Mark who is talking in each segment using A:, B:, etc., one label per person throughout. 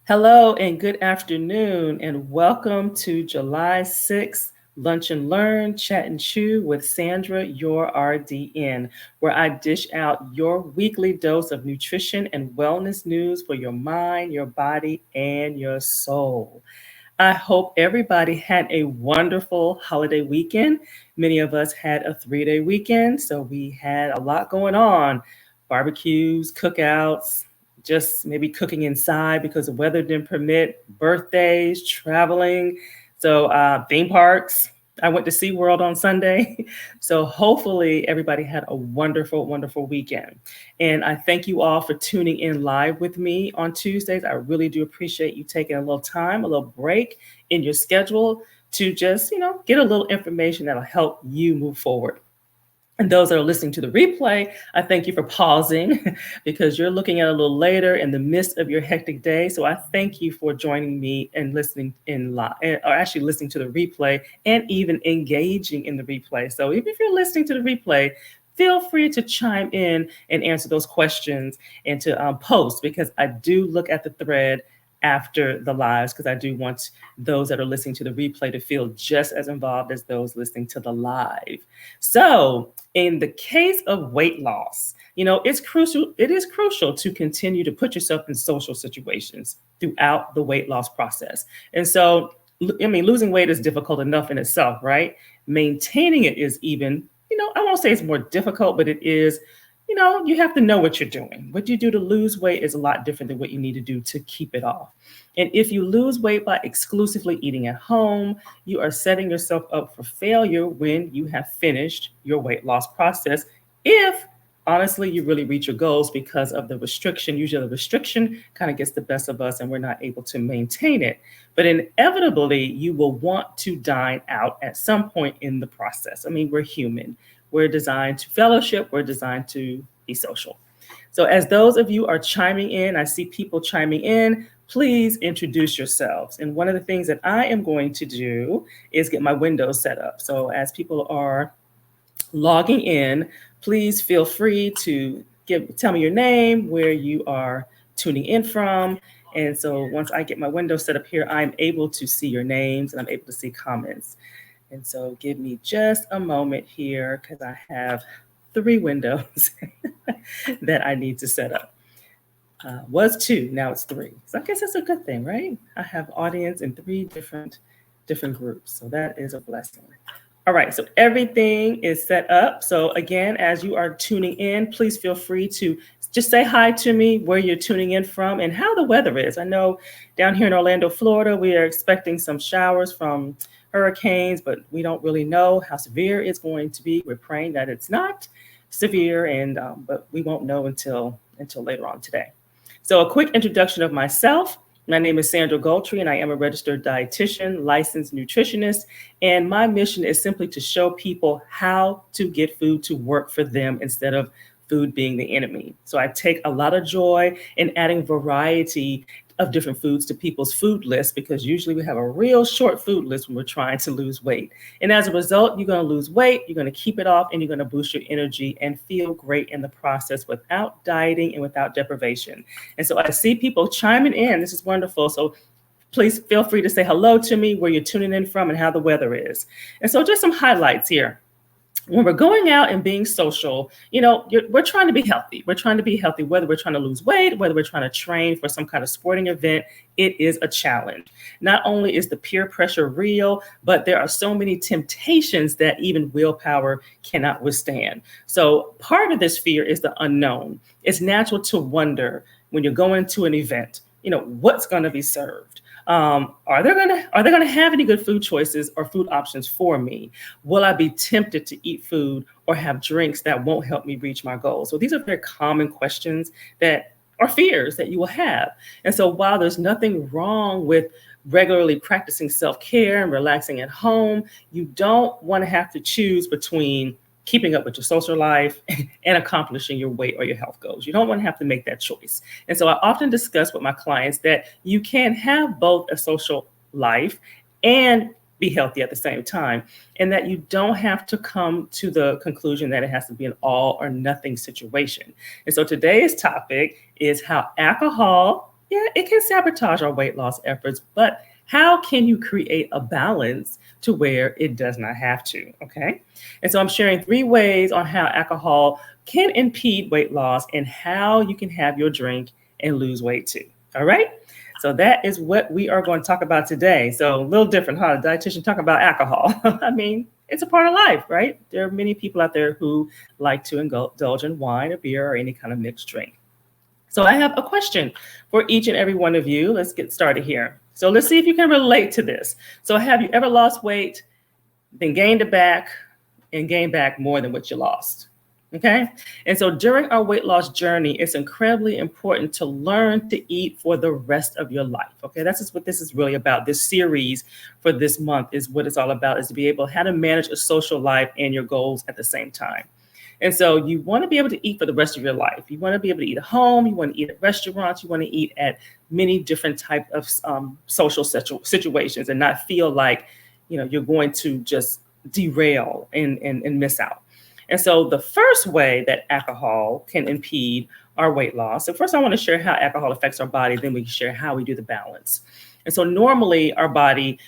A: Hello and good afternoon, and welcome to July 6th Lunch and Learn, Chat and Chew with Sandra, your RDN, where I dish out your weekly dose of nutrition and wellness news for your mind, your body, and your soul. I hope everybody had a wonderful holiday weekend. Many of us had a 3-day weekend, so we had a lot going on barbecues, cookouts, just maybe cooking inside because the weather didn't permit, birthdays, traveling. So, theme parks. I went to SeaWorld on Sunday. So, hopefully, everybody had a wonderful, wonderful weekend. And I thank you all for tuning in live with me on Tuesdays. I really do appreciate you taking a little time, a little break in your schedule to just, get a little information that'll help you move forward. And those that are listening to the replay, I thank you for pausing because you're looking at it a little later in the midst of your hectic day. So I thank you for joining me and listening in live, or actually listening to the replay and even engaging in the replay. So even if you're listening to the replay, feel free to chime in and answer those questions and to post because I do look at the thread after the lives because I do want those that are listening to the replay to feel just as involved as those listening to the live. So, in the case of weight loss, it's crucial. It is crucial to continue to put yourself in social situations throughout the weight loss process. And so, I mean, losing weight is difficult enough in itself, right? Maintaining it is even, I won't say it's more difficult, but it is, you have to know what you're doing. What you do to lose weight is a lot different than what you need to do to keep it off. And if you lose weight by exclusively eating at home, you are setting yourself up for failure when you have finished your weight loss process. If honestly you really reach your goals because of the restriction, usually the restriction kind of gets the best of us and we're not able to maintain it. But inevitably, you will want to dine out at some point in the process. I mean, we're human. We're designed to fellowship. We're designed to be social. So, as those of you are chiming in, I see people chiming in, please introduce yourselves. And one of the things that I am going to do is get my windows set up. So, as people are logging in, please feel free to tell me your name, where you are tuning in from. And so, once I get my windows set up here, I'm able to see your names and I'm able to see comments. And so give me just a moment here because I have 3 windows that I need to set up. Was 2, now it's 3. So I guess that's a good thing, right? I have audience in 3 different groups. So that is a blessing. All right, so everything is set up. So again, as you are tuning in, please feel free to just say hi to me, where you're tuning in from, and how the weather is. I know down here in Orlando, Florida, we are expecting some showers from hurricanes, but we don't really know how severe it's going to be. We're praying that it's not severe, and but we won't know until later on today. So a quick introduction of myself. My name is Sandra Goltry, and I am a registered dietitian, licensed nutritionist, and my mission is simply to show people how to get food to work for them instead of food being the enemy. So I take a lot of joy in adding variety of different foods to people's food list because usually we have a real short food list when we're trying to lose weight. And as a result, you're going to lose weight, you're going to keep it off, and you're going to boost your energy and feel great in the process without dieting and without deprivation. And so I see people chiming in. This is wonderful. So please feel free to say hello to me, where you're tuning in from, and how the weather is. And so just some highlights here. When we're going out and being social, we're trying to be healthy. We're trying to be healthy, whether we're trying to lose weight, whether we're trying to train for some kind of sporting event, it is a challenge. Not only is the peer pressure real, but there are so many temptations that even willpower cannot withstand. So part of this fear is the unknown. It's natural to wonder when you're going to an event, what's going to be served. Are they gonna have any good food choices or food options for me? Will I be tempted to eat food or have drinks that won't help me reach my goals? So these are very common questions that are fears that you will have. And so while there's nothing wrong with regularly practicing self-care and relaxing at home, you don't want to have to choose between keeping up with your social life and accomplishing your weight or your health goals. You don't want to have to make that choice. And so I often discuss with my clients that you can have both a social life and be healthy at the same time, and that you don't have to come to the conclusion that it has to be an all or nothing situation. And so today's topic is how alcohol yeah, it can sabotage our weight loss efforts, but how can you create a balance to where it does not have to? Okay. And so I'm sharing 3 ways on how alcohol can impede weight loss and how you can have your drink and lose weight too. All right. So that is what we are going to talk about today. So a little different, huh? The dietitian talking about alcohol. I mean, it's a part of life, right? There are many people out there who like to indulge in wine or beer or any kind of mixed drink. So I have a question for each and every one of you. Let's get started here. So let's see if you can relate to this. So have you ever lost weight, then gained it back, and gained back more than what you lost? Okay. And so during our weight loss journey, it's incredibly important to learn to eat for the rest of your life. Okay. That's just what this is really about. This series for this month is what it's all about, is to be able how to manage a social life and your goals at the same time. And so you want to be able to eat for the rest of your life. You want to be able to eat at home. You want to eat at restaurants. You want to eat at many different types of social situations and not feel like, you're going to just derail and miss out. And so the first way that alcohol can impede our weight loss. So first I want to share how alcohol affects our body. Then we can share how we do the balance. And so normally our body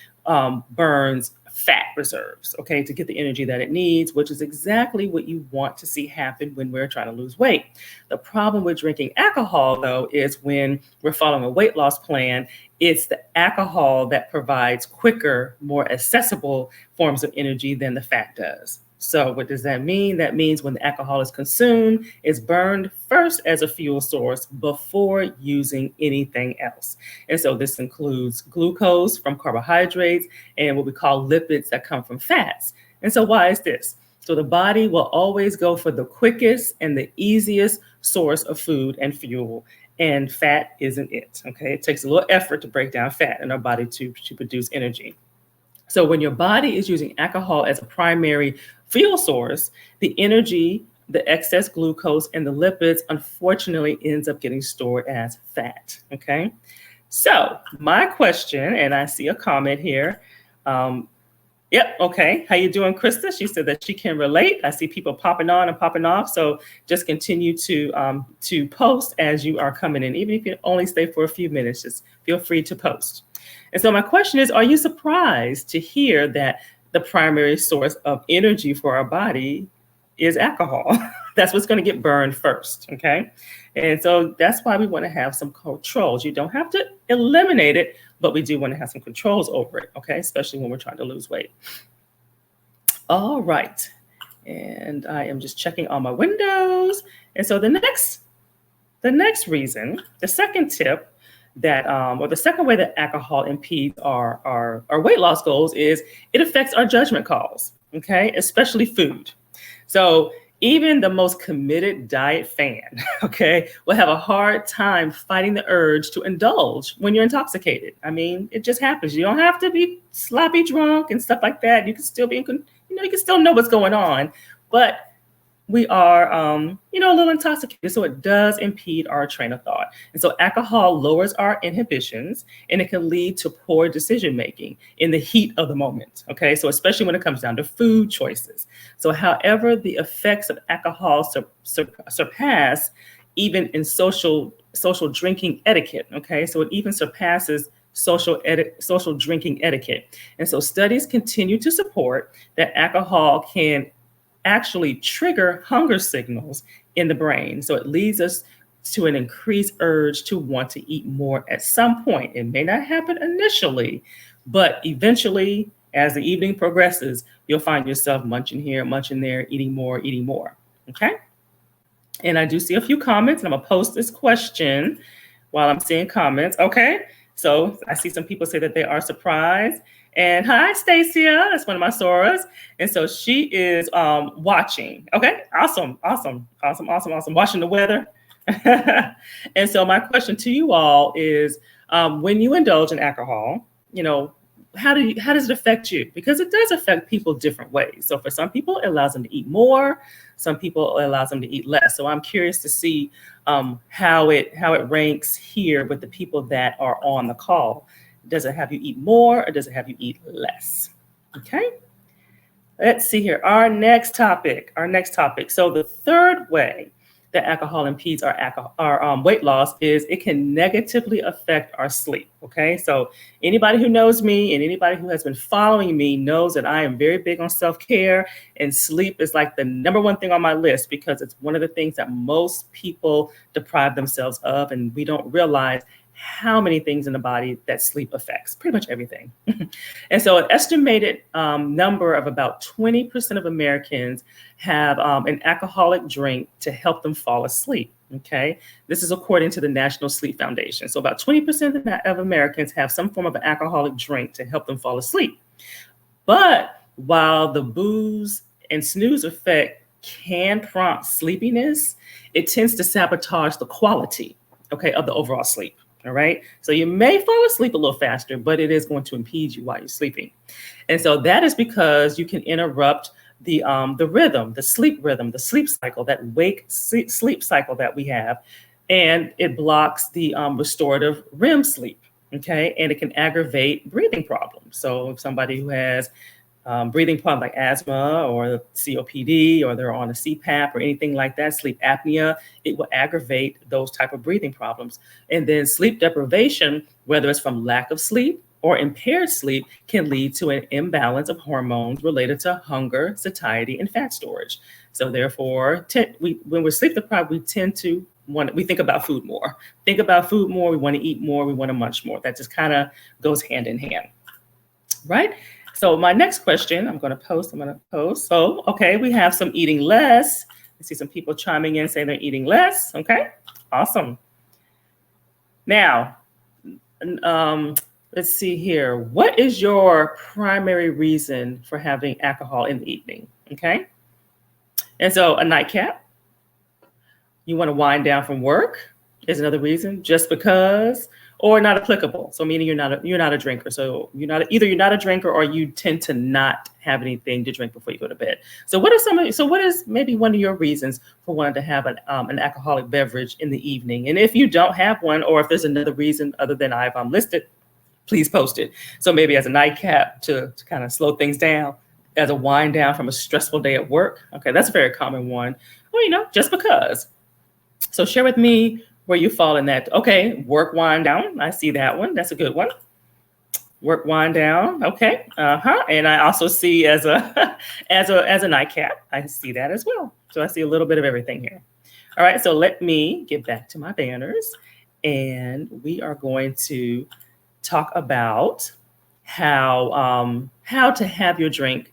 A: burns fat reserves, okay, to get the energy that it needs, which is exactly what you want to see happen when we're trying to lose weight. The problem with drinking alcohol, though, is when we're following a weight loss plan, it's the alcohol that provides quicker, more accessible forms of energy than the fat does. So what does that mean? That means when the alcohol is consumed, it's burned first as a fuel source before using anything else. And so this includes glucose from carbohydrates and what we call lipids that come from fats. And so why is this? So the body will always go for the quickest and the easiest source of food and fuel. And fat isn't it. Okay. It takes a little effort to break down fat in our body to produce energy. So when your body is using alcohol as a primary fuel source, the energy, the excess glucose, and the lipids, unfortunately, ends up getting stored as fat. Okay. So my question, and I see a comment here. Yep. Okay. How you doing, Krista? She said that she can relate. I see people popping on and popping off. So just continue to post as you are coming in. Even if you only stay for a few minutes, just feel free to post. And so my question is, are you surprised to hear that the primary source of energy for our body is alcohol? That's what's going to get burned first. Okay. And so that's why we want to have some controls. You don't have to eliminate it, but we do want to have some controls over it. Okay. Especially when we're trying to lose weight. All right. And I am just checking all my windows. And so the next reason, the second tip that, or the second way that alcohol impedes our weight loss goals is it affects our judgment calls, okay, especially food. So even the most committed diet fan, okay, will have a hard time fighting the urge to indulge when you're intoxicated. I mean, it just happens. You don't have to be sloppy drunk and stuff like that. You can still be, you can still know what's going on, but we are, a little intoxicated. So it does impede our train of thought. And so alcohol lowers our inhibitions and it can lead to poor decision-making in the heat of the moment. Okay. So especially when it comes down to food choices. So however, the effects of alcohol surpass even in social drinking etiquette. Okay. So it even surpasses social drinking etiquette. And so studies continue to support that alcohol can actually trigger hunger signals in the brain. So it leads us to an increased urge to want to eat more at some point. It may not happen initially, but eventually, as the evening progresses, you'll find yourself munching here, munching there, eating more. Okay. And I do see a few comments, and I'm gonna post this question while I'm seeing comments. Okay. So I see some people say that they are surprised. And hi, Stacia. That's one of my Soras. And so she is watching. Okay, awesome. Watching the weather. And so my question to you all is, when you indulge in alcohol, how does it affect you? Because it does affect people different ways. So for some people, it allows them to eat more. Some people, it allows them to eat less. So I'm curious to see how it ranks here with the people that are on the call. Does it have you eat more or does it have you eat less? Okay. Let's see here. Our next topic. So the third way that alcohol impedes our weight loss is it can negatively affect our sleep. Okay, so anybody who knows me and anybody who has been following me knows that I am very big on self-care, and sleep is like the number one thing on my list because it's one of the things that most people deprive themselves of, and we don't realize how many things in the body that sleep affects, pretty much everything. And so an estimated number of about 20% of Americans have an alcoholic drink to help them fall asleep. Okay, this is according to the National Sleep Foundation. So about 20% of Americans have some form of an alcoholic drink to help them fall asleep. But while the booze and snooze effect can prompt sleepiness, it tends to sabotage the quality, okay, of the overall sleep. All right. So you may fall asleep a little faster, but it is going to impede you while you're sleeping. And so that is because you can interrupt the rhythm, the sleep cycle, that wake sleep cycle that we have, and it blocks the restorative REM sleep. Okay. And it can aggravate breathing problems. So if somebody who has breathing problems like asthma or COPD, or they're on a CPAP or anything like that, sleep apnea, it will aggravate those type of breathing problems. And then sleep deprivation, whether it's from lack of sleep or impaired sleep, can lead to an imbalance of hormones related to hunger, satiety, and fat storage. So therefore, when we're sleep deprived, we tend to we think about food more. We want to eat more, we want to munch more. That just kind of goes hand in hand, right? So my next question, I'm going to post. So, okay, we have some eating less. I see some people chiming in saying they're eating less. Okay, awesome. Now, let's see here. What is your primary reason for having alcohol in the evening? Okay. And so a nightcap. You want to wind down from work is another reason, just because, or not applicable. So meaning you're not a drinker. So you're not a drinker, or you tend to not have anything to drink before you go to bed. So what is maybe one of your reasons for wanting to have an alcoholic beverage in the evening? And if you don't have one, or if there's another reason other than I've listed, please post it. So maybe as a nightcap to kind of slow things down, as a wind down from a stressful day at work. Okay, that's a very common one. Well, just because. So share with me where you fall in that. Okay, work wind down. I see that one. That's a good one. Work wind down. Okay. And I also see as a as a nightcap. I see that as well. So I see a little bit of everything here. All right. So let me get back to my banners, and we are going to talk about how to have your drink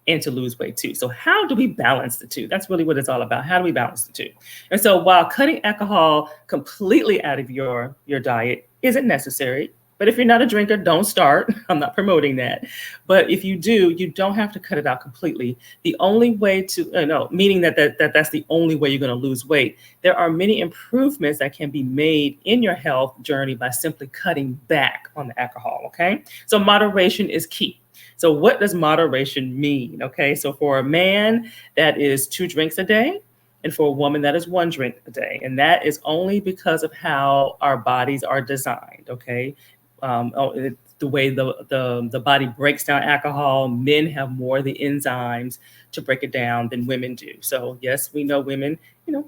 A: and to lose weight too. So how do we balance the two? That's really what it's all about. How do we balance the two? And so while cutting alcohol completely out of your diet isn't necessary, but if you're not a drinker, don't start. I'm not promoting that. But if you do, you don't have to cut it out completely. The only way to, meaning that's the only way you're going to lose weight. There are many improvements that can be made in your health journey by simply cutting back on the alcohol, okay? So moderation is key. So what does moderation mean? Okay, so for a man, that is 2 drinks a day, and for a woman, that is 1 drink a day. And that is only because of how our bodies are designed, okay? The way the body breaks down alcohol, men have more of the enzymes to break it down than women do. So yes, we know women,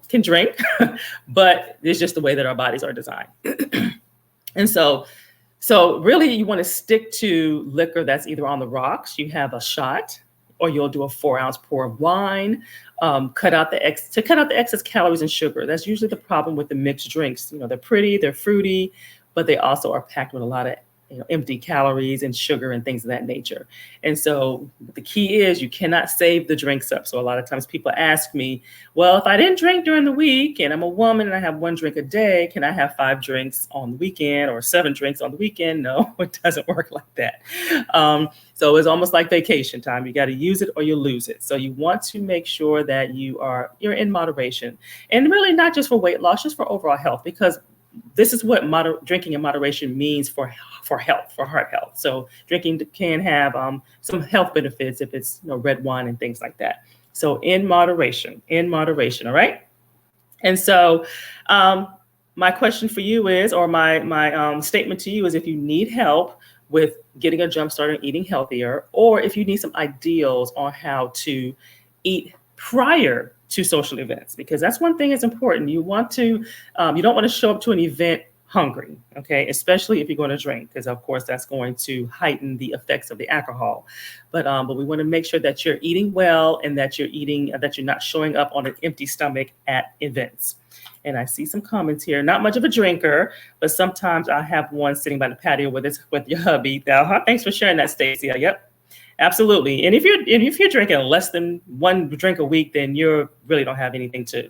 A: can drink, but it's just the way that our bodies are designed. And so really, you want to stick to liquor that's either on the rocks, you have a shot, or you'll do a 4-ounce pour of wine. Cut out the excess calories and sugar. That's usually the problem with the mixed drinks. They're pretty, they're fruity, but they also are packed with a lot of empty calories and sugar and things of that nature. And so the key is you cannot save the drinks up. So a lot of times people ask me, well, if I didn't drink during the week and I'm a woman and I have 1 drink a day, can I have 5 drinks on the weekend or 7 drinks on the weekend? No, it doesn't work like that. So it's almost like vacation time. You got to use it or you lose it. So you want to make sure that you're in moderation, and really not just for weight loss, just for overall health, because this is what drinking in moderation means for health, for heart health. So drinking can have some health benefits if it's red wine and things like that. So in moderation, all right? And so my question for you is, or my statement to you is, if you need help with getting a jump start on eating healthier, or if you need some ideals on how to eat prior to social events, because that's one thing that's important. You don't want to show up to an event hungry, okay? Especially if you're going to drink, because of course that's going to heighten the effects of the alcohol. But we want to make sure that you're eating well and that you're not showing up on an empty stomach at events. And I see some comments here. Not much of a drinker, but sometimes I have one sitting by the patio with your hubby. Now, thanks for sharing that, Stacy. Yep. Absolutely. And if you're drinking less than one drink a week, then you really don't have anything to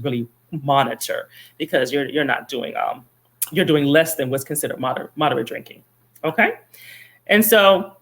A: really monitor, because you're doing less than what's considered moderate drinking. Okay. And so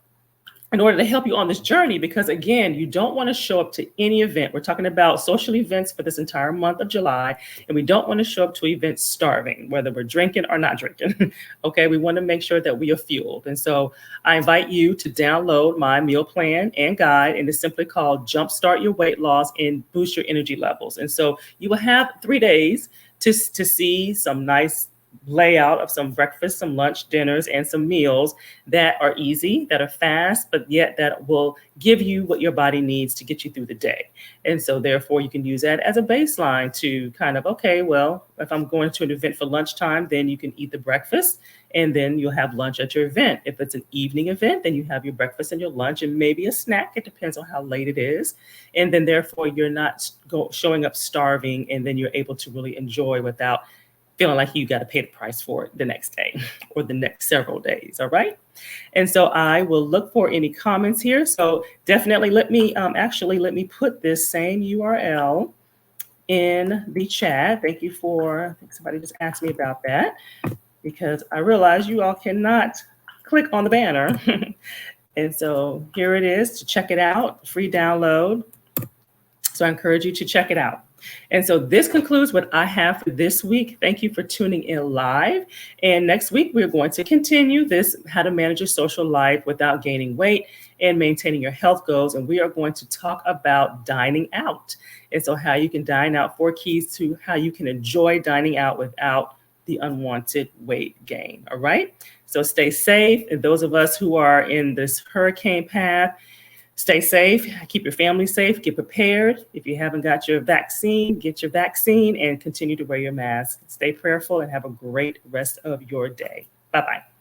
A: in order to help you on this journey, because again, you don't want to show up to any event. We're talking about social events for this entire month of July, and we don't want to show up to events starving, whether we're drinking or not drinking. Okay, we want to make sure that we are fueled. And so I invite you to download my meal plan and guide, and it's simply called Jumpstart Your Weight Loss and Boost Your Energy Levels. And so you will have 3 days to see some nice layout of some breakfast, some lunch, dinners, and some meals that are easy, that are fast, but yet that will give you what your body needs to get you through the day. And so therefore you can use that as a baseline to kind of, okay, well, if I'm going to an event for lunchtime, then you can eat the breakfast and then you'll have lunch at your event. If it's an evening event, then you have your breakfast and your lunch and maybe a snack. It depends on how late it is. And then therefore you're not showing up starving, and then you're able to really enjoy without feeling like you got to pay the price for it the next day or the next several days. All right. And so I will look for any comments here. So definitely let me put this same URL in the chat. I think somebody just asked me about that, because I realize you all cannot click on the banner. And so here it is to check it out, free download. So I encourage you to check it out. And so this concludes what I have for this week. Thank you for tuning in live. And next week, we're going to continue this, how to manage your social life without gaining weight and maintaining your health goals. And we are going to talk about dining out. And so how you can dine out, 4 keys to how you can enjoy dining out without the unwanted weight gain. All right. So stay safe. And those of us who are in this hurricane path, stay safe, keep your family safe, get prepared. If you haven't got your vaccine, get your vaccine and continue to wear your mask. Stay prayerful and have a great rest of your day. Bye-bye.